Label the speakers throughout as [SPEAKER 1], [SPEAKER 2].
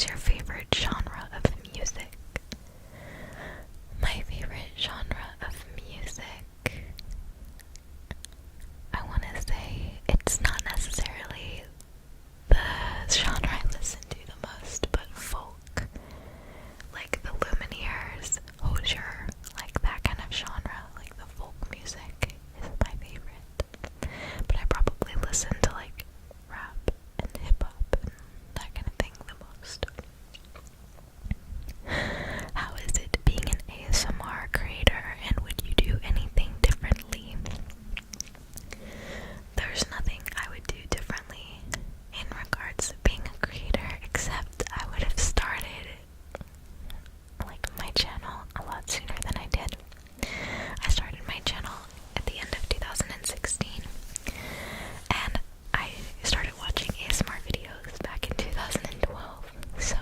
[SPEAKER 1] is your favorite genre of music? My favorite genre of music, I want to say it's not necessarily the genre I listen to the most, but folk. Like the Lumineers, Hozier, like that kind of genre, like the folk music is my favorite. But I probably listen to like rap and hip hop and that kind of thing the most. How is it being an ASMR creator, and would you do anything differently? There's nothing I would do differently in regards to being a creator, except I would have started like my channel a lot sooner than I did. I started my channel at the end of 2016, and I started watching ASMR videos back in 2012, so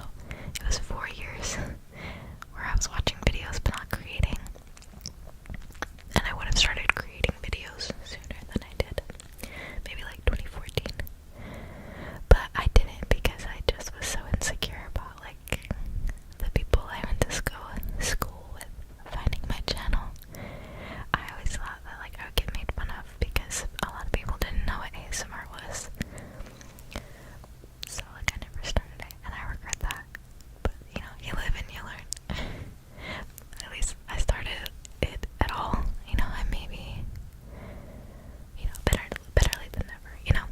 [SPEAKER 1] it was 4 years where I was watching videos but not creating, and I would have started creating videos sooner than I did, maybe like 2014, but I didn't because I just was so insecure about like the people I went to school with finding my channel. I always thought that like I would get made fun of because a lot of people didn't know what ASMR was. So like I never started it, and I regret that. But you know, you live and you learn. At least I started it at all. You know, I maybe, you know, better late than never, you know.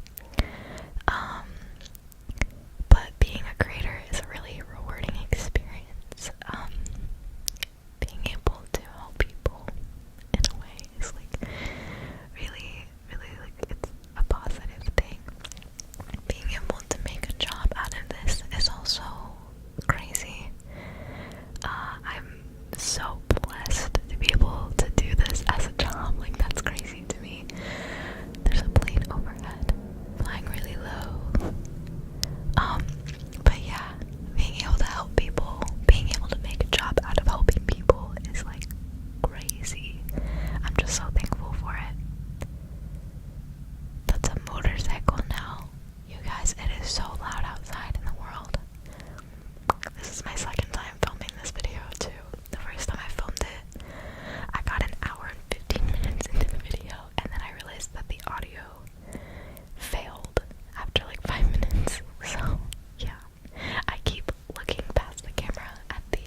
[SPEAKER 1] But being a creator is a really rewarding experience. Being able to help people in a way is like really, really like it's a positive thing. Being able to make a job out of this is also crazy. I'm so blessed to be able to do this as a job. Like that's crazy to me. There's a plane overhead, flying really low. But yeah, being able to help people, being able to make a job out of helping people is like crazy. I'm just so thankful for it. That's a motorcycle now. You guys, it is so loud outside in the world. This is my second time filming this video too. The first time I filmed it, I got an hour and 15 minutes into the video, and then I realized that the audio failed after like 5 minutes. So yeah, I keep looking past the camera at the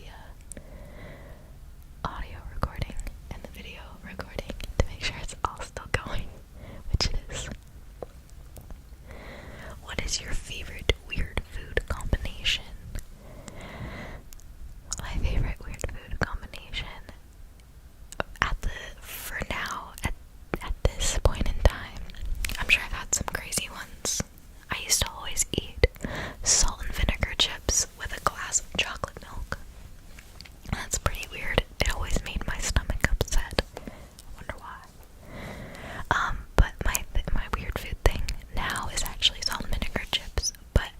[SPEAKER 1] audio recording and the video recording to make sure it's all still going, which it is. What is your favorite weird food combination? My favorite weird food combination for now, at this point in time, I'm sure I've had some crazy ones. I used to always eat salt and vinegar chips with a glass of chocolate milk. That's pretty weird. It always made my stomach upset. I wonder why. But my weird food thing now is actually salt and vinegar chips, but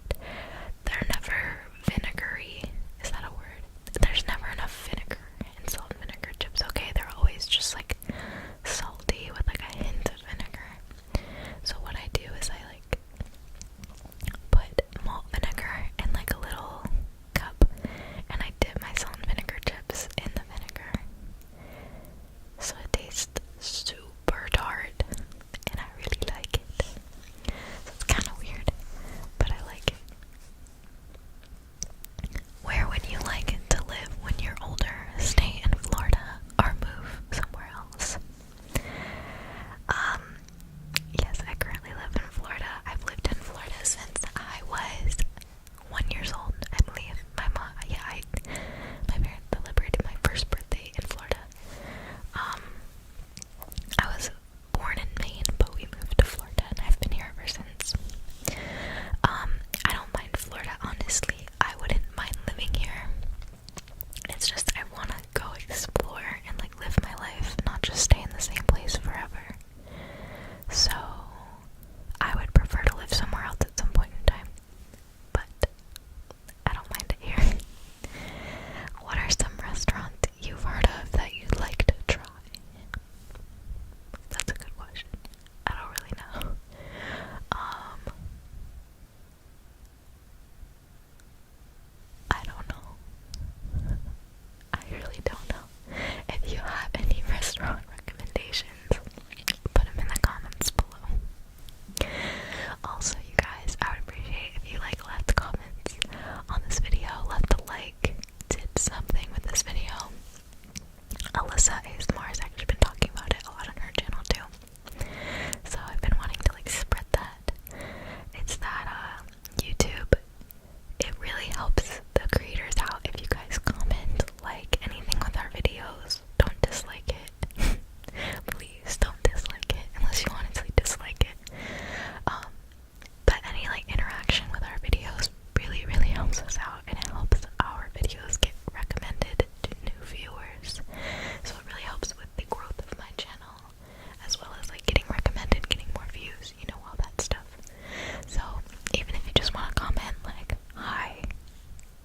[SPEAKER 1] just want to comment like, hi,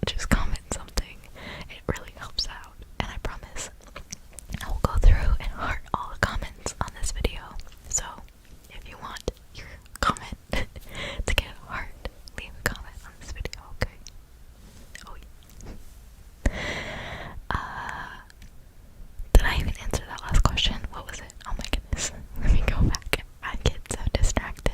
[SPEAKER 1] just comment something. It really helps out, and I promise I will go through and heart all the comments on this video. So if you want your comment to get a heart, leave a comment on this video, okay? Oh yeah. Did I even answer that last question? What was it? Oh my goodness. Let me go back. I get so distracted.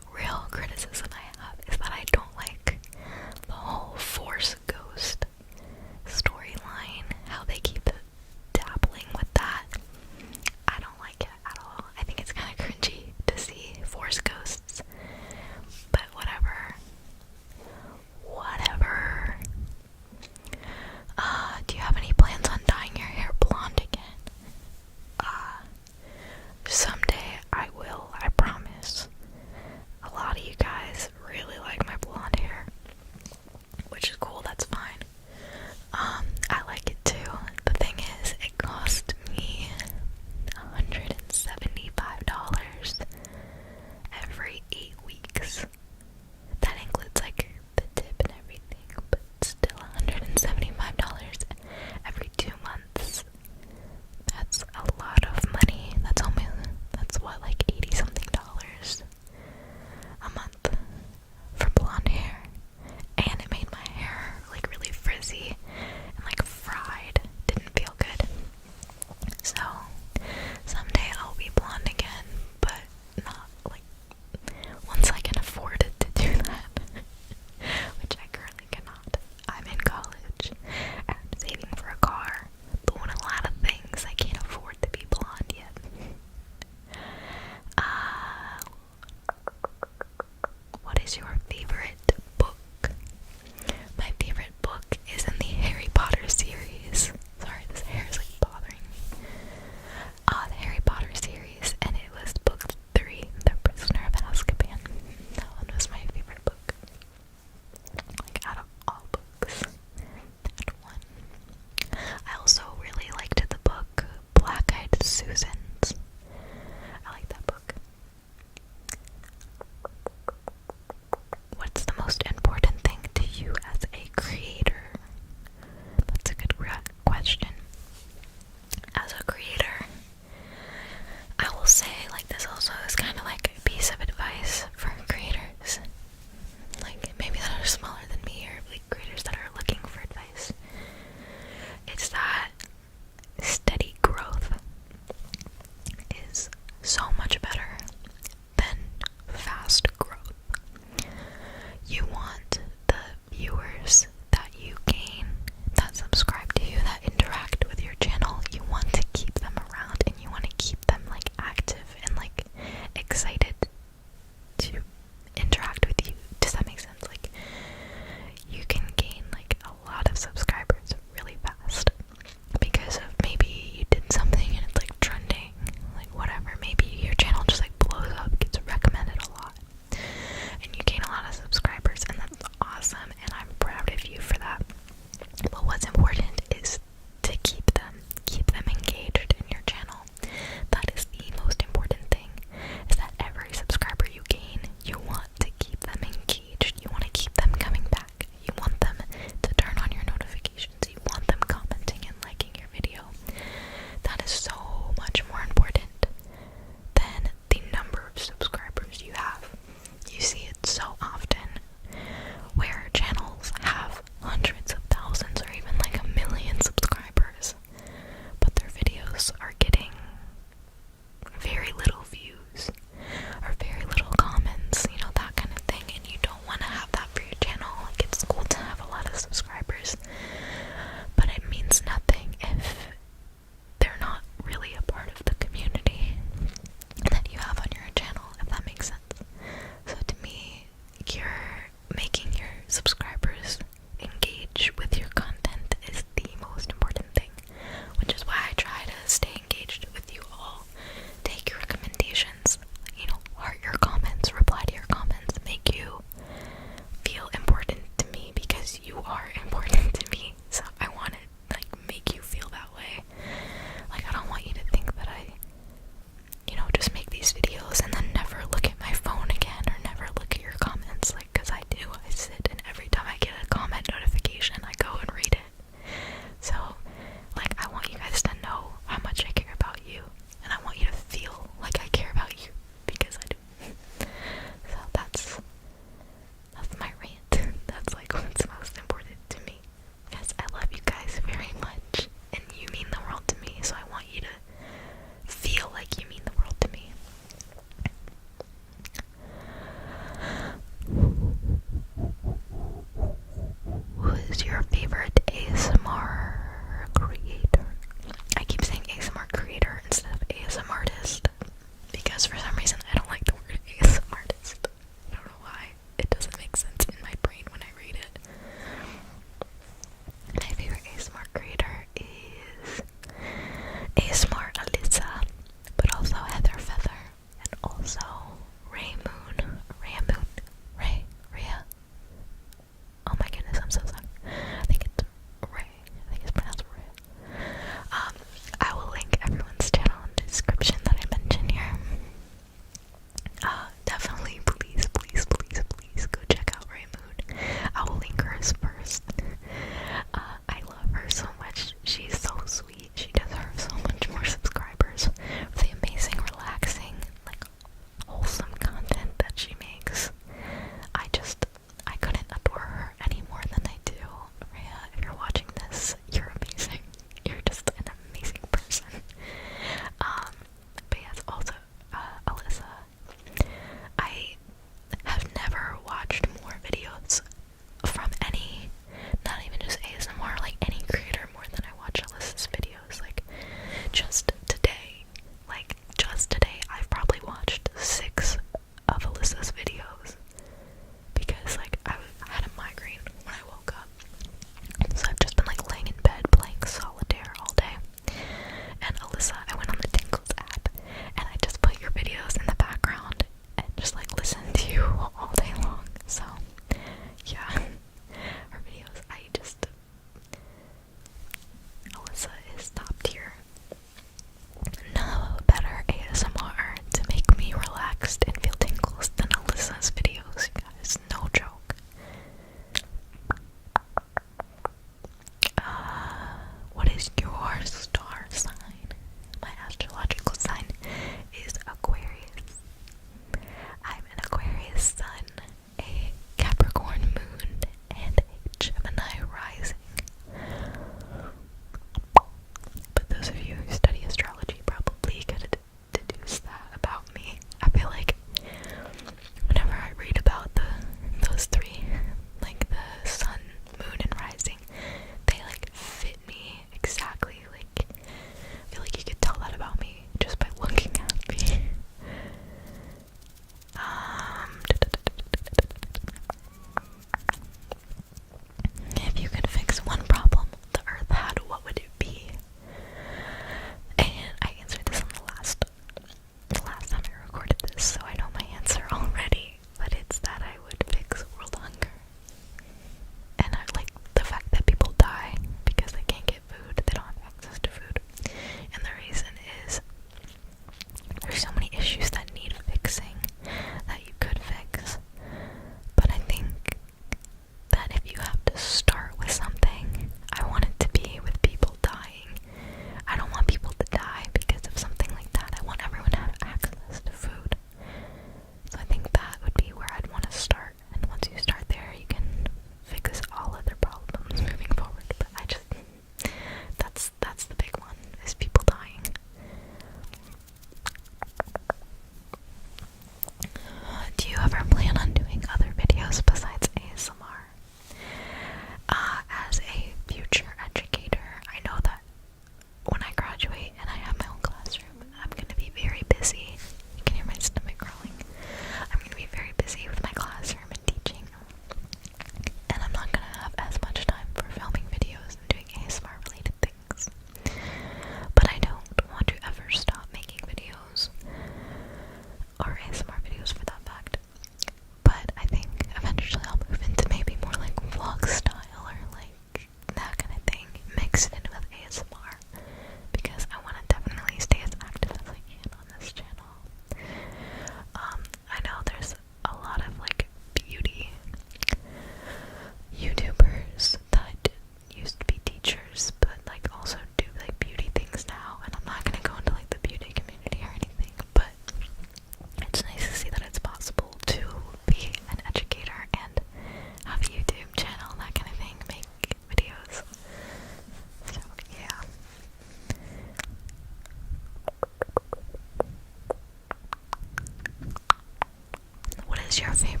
[SPEAKER 1] is your favorite